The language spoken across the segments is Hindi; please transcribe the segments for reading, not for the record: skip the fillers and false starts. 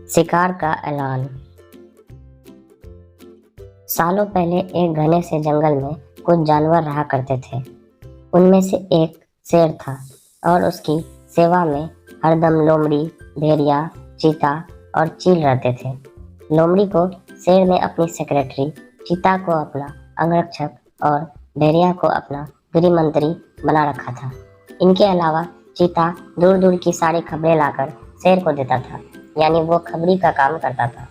शिकार का ऐलान। सालों पहले एक घने से जंगल में कुछ जानवर रहा करते थे। उनमें से एक शेर था और उसकी सेवा में हरदम लोमड़ी, भेड़िया, चीता और चील रहते थे। लोमड़ी को शेर ने अपनी सेक्रेटरी, चीता को अपना अंगरक्षक और भेड़िया को अपना गृह मंत्री बना रखा था। इनके अलावा चीता दूर दूर की सारी खबरें लाकर शेर को देता था, यानी वो खबरी का काम करता था।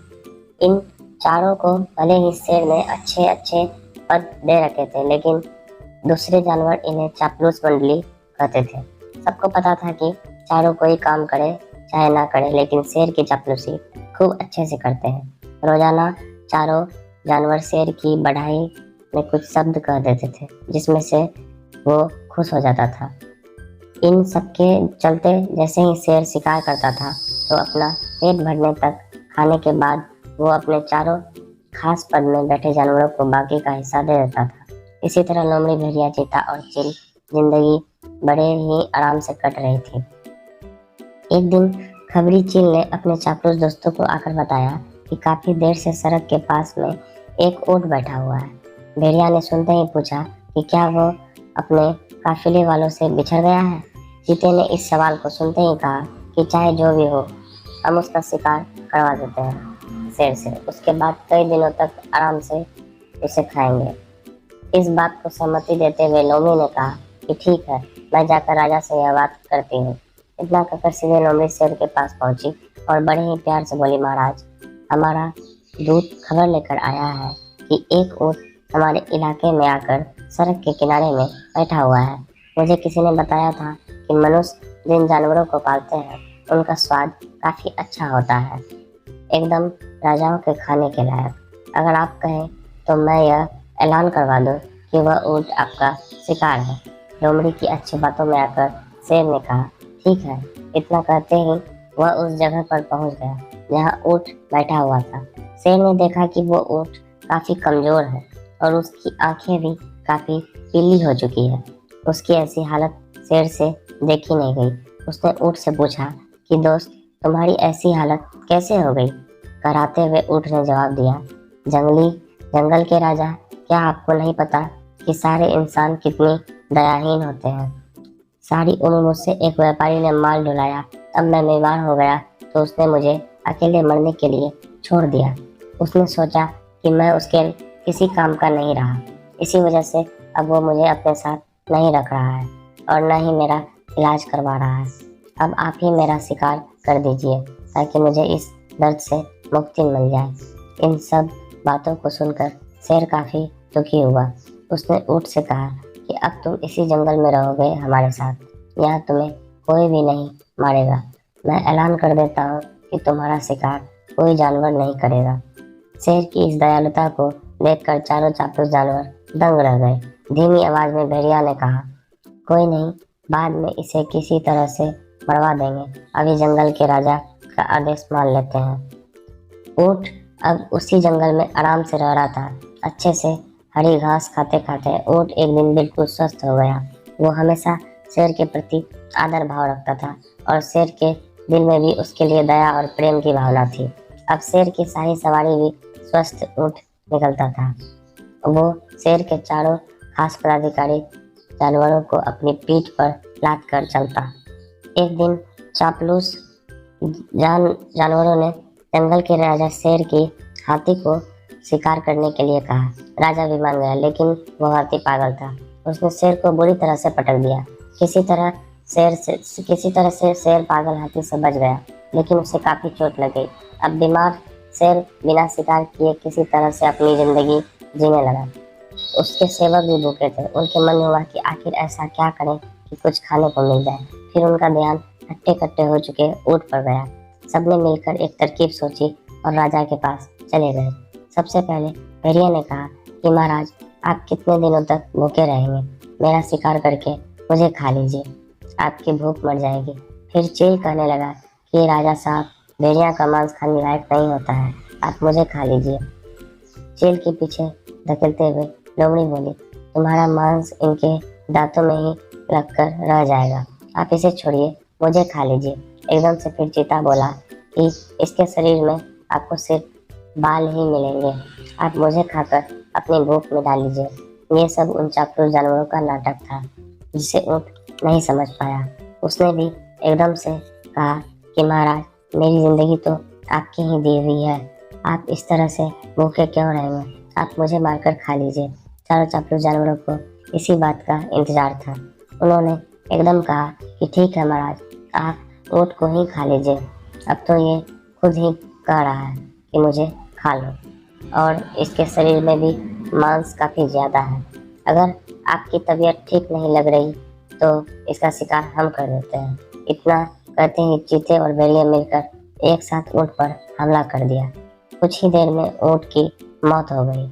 इन चारों को भले ही शेर ने अच्छे अच्छे पद दे रखे थे, लेकिन दूसरे जानवर इन्हें चापलूस मंडली कहते थे। सबको पता था कि चारों कोई काम करे चाहे ना करे, लेकिन शेर की चापलूसी खूब अच्छे से करते हैं। रोजाना चारों जानवर शेर की बढ़ाई में कुछ शब्द कह देते थे, जिसमें से वो खुश हो जाता था। इन सबके चलते जैसे ही शेर शिकार करता था तो अपना पेट भरने तक खाने के बाद वो अपने चारों खास पद में बैठे जानवरों को बाकी का हिस्सा दे देता था। इसी तरह लोमड़ी, भेड़िया, चीता और चील जिंदगी बड़े ही आराम से कट रही थी। एक दिन खबरी चील ने अपने चापलूस दोस्तों को आकर बताया कि काफी देर से सड़क के पास में एक ऊंट बैठा हुआ है। भेड़िया ने सुनते ही पूछा कि क्या वो अपने काफिले वालों से बिछड़ गया है। चीते ने इस सवाल को सुनते ही कहा कि चाहे जो भी हो, हम उसका शिकार करवा देते हैं शेर से। उसके बाद कई दिनों तक आराम से उसे खाएंगे। इस बात को सहमति देते हुए लोमड़ी ने कहा कि ठीक है, मैं जाकर राजा से यह बात करती हूँ। इतना कहकर सीधे लोमड़ी शेर के पास पहुंची और बड़े ही प्यार से बोली, महाराज, हमारा दूत खबर लेकर आया है कि एक ऊंट हमारे इलाके में आकर सड़क के किनारे में बैठा हुआ है। मुझे किसी ने बताया था कि मनुष्य जिन जानवरों को पालते हैं उनका स्वाद काफी अच्छा होता है, एकदम राजाओं के खाने के लायक। अगर आप कहें तो मैं यह ऐलान करवा दूं कि वह ऊंट आपका शिकार है। लोमड़ी की अच्छी बातों में आकर शेर ने कहा, ठीक है। इतना कहते ही वह उस जगह पर पहुंच गया जहां ऊंट बैठा हुआ था। शेर ने देखा कि वो ऊंट काफी कमजोर है और उसकी आंखें भी काफी पीली हो चुकी है। उसकी ऐसी हालत शेर से देखी नहीं गई। उसने ऊंट से पूछा कि दोस्त, तुम्हारी ऐसी हालत कैसे हो गई? कराते हुए ऊंट ने जवाब दिया, जंगल के राजा, क्या आपको नहीं पता कि सारे इंसान कितने दयाहीन होते हैं? सारी उम्र मुझसे एक व्यापारी ने माल ढुलाया, अब मैं बीमार हो गया तो उसने मुझे अकेले मरने के लिए छोड़ दिया। उसने सोचा कि मैं उसके किसी काम का नहीं रहा, इसी वजह से अब वो मुझे अपने साथ नहीं रख रहा है और न ही मेरा इलाज करवा रहा है। अब आप ही मेरा शिकार कर दीजिए ताकि मुझे इस दर्द से मुक्ति मिल जाए। इन सब बातों को सुनकर शेर काफी दुखी हुआ। उसने ऊंट से कहा कि अब तुम इसी जंगल में रहोगे हमारे साथ, यहाँ तुम्हें कोई भी नहीं मारेगा। मैं ऐलान कर देता हूँ कि तुम्हारा शिकार कोई जानवर नहीं करेगा। शेर की इस दयालुता को देखकर चारों चापलूस जानवर दंग रह गए। धीमी आवाज में भेड़िया ने कहा, कोई नहीं, बाद में इसे किसी तरह से मरवा देंगे, अभी जंगल के राजा का आदेश मान लेते हैं। ऊंट अब उसी जंगल में आराम से रह रहा था। अच्छे से हरी घास खाते खाते ऊंट एक दिन बिल्कुल स्वस्थ हो गया। वो हमेशा शेर के प्रति आदर भाव रखता था और शेर के दिल में भी उसके लिए दया और प्रेम की भावना थी। अब शेर की शाही सवारी भी स्वस्थ ऊंट निकलता था। वो शेर के चारों खास पदाधिकारी जानवरों को अपनी पीठ पर लाद कर चलता। एक दिन चापलूस जानवरों ने जंगल के राजा शेर की हाथी को शिकार करने के लिए कहा। राजा भी मान गया, लेकिन वो हाथी पागल था। उसने शेर को बुरी तरह से पटक दिया। किसी तरह से शेर पागल हाथी से बच गया, लेकिन उसे काफी चोट लग गई। अब बीमार शेर बिना शिकार किए किसी तरह से अपनी जिंदगी जीने लगा। उसके सेवक भी भूखे थे। उनके मन में हुआ कि आखिर ऐसा क्या करें कि कुछ खाने को मिल जाए। फिर उनका ध्यान हट्टे कट्टे हो चुके ऊंट पर गया। सबने मिलकर एक तरकीब सोची और राजा के पास चले गए। सबसे पहले भेड़िया ने कहा कि महाराज, आप कितने दिनों तक भूखे रहेंगे? मेरा शिकार करके मुझे खा लीजिए, आपकी भूख मर जाएगी। फिर चील कहने लगा कि राजा साहब, भेड़िया का मांस खाने लायक नहीं होता है, आप मुझे खा लीजिए। चील के पीछे धकेलते हुए लोमड़ी बोली, तुम्हारा मांस इनके दांतों में ही लगकर रह जाएगा, आप इसे छोड़िए, मुझे खा लीजिए। एकदम से फिर चीता बोला कि इसके शरीर में आपको सिर्फ बाल ही मिलेंगे, आप मुझे खाकर अपनी भूख मिटा लीजिए। ये सब उन चापलूस जानवरों का नाटक था जिसे ऊँट नहीं समझ पाया। उसने भी एकदम से कहा कि महाराज, मेरी जिंदगी तो आपकी ही दी हुई है, आप इस तरह से भूखे क्यों रहेंगे, आप मुझे मारकर खा लीजिए। चारों चापलूस जानवरों को इसी बात का इंतजार था। उन्होंने एकदम कहा कि ठीक है महाराज, आप ऊँट को ही खा लीजिए, अब तो ये खुद ही कह रहा है कि मुझे खा लो, और इसके शरीर में भी मांस काफ़ी ज़्यादा है। अगर आपकी तबीयत ठीक नहीं लग रही तो इसका शिकार हम कर देते हैं। इतना कहते ही चीते और भेड़िए मिलकर एक साथ ऊँट पर हमला कर दिया। कुछ ही देर में ऊँट की मौत हो गई।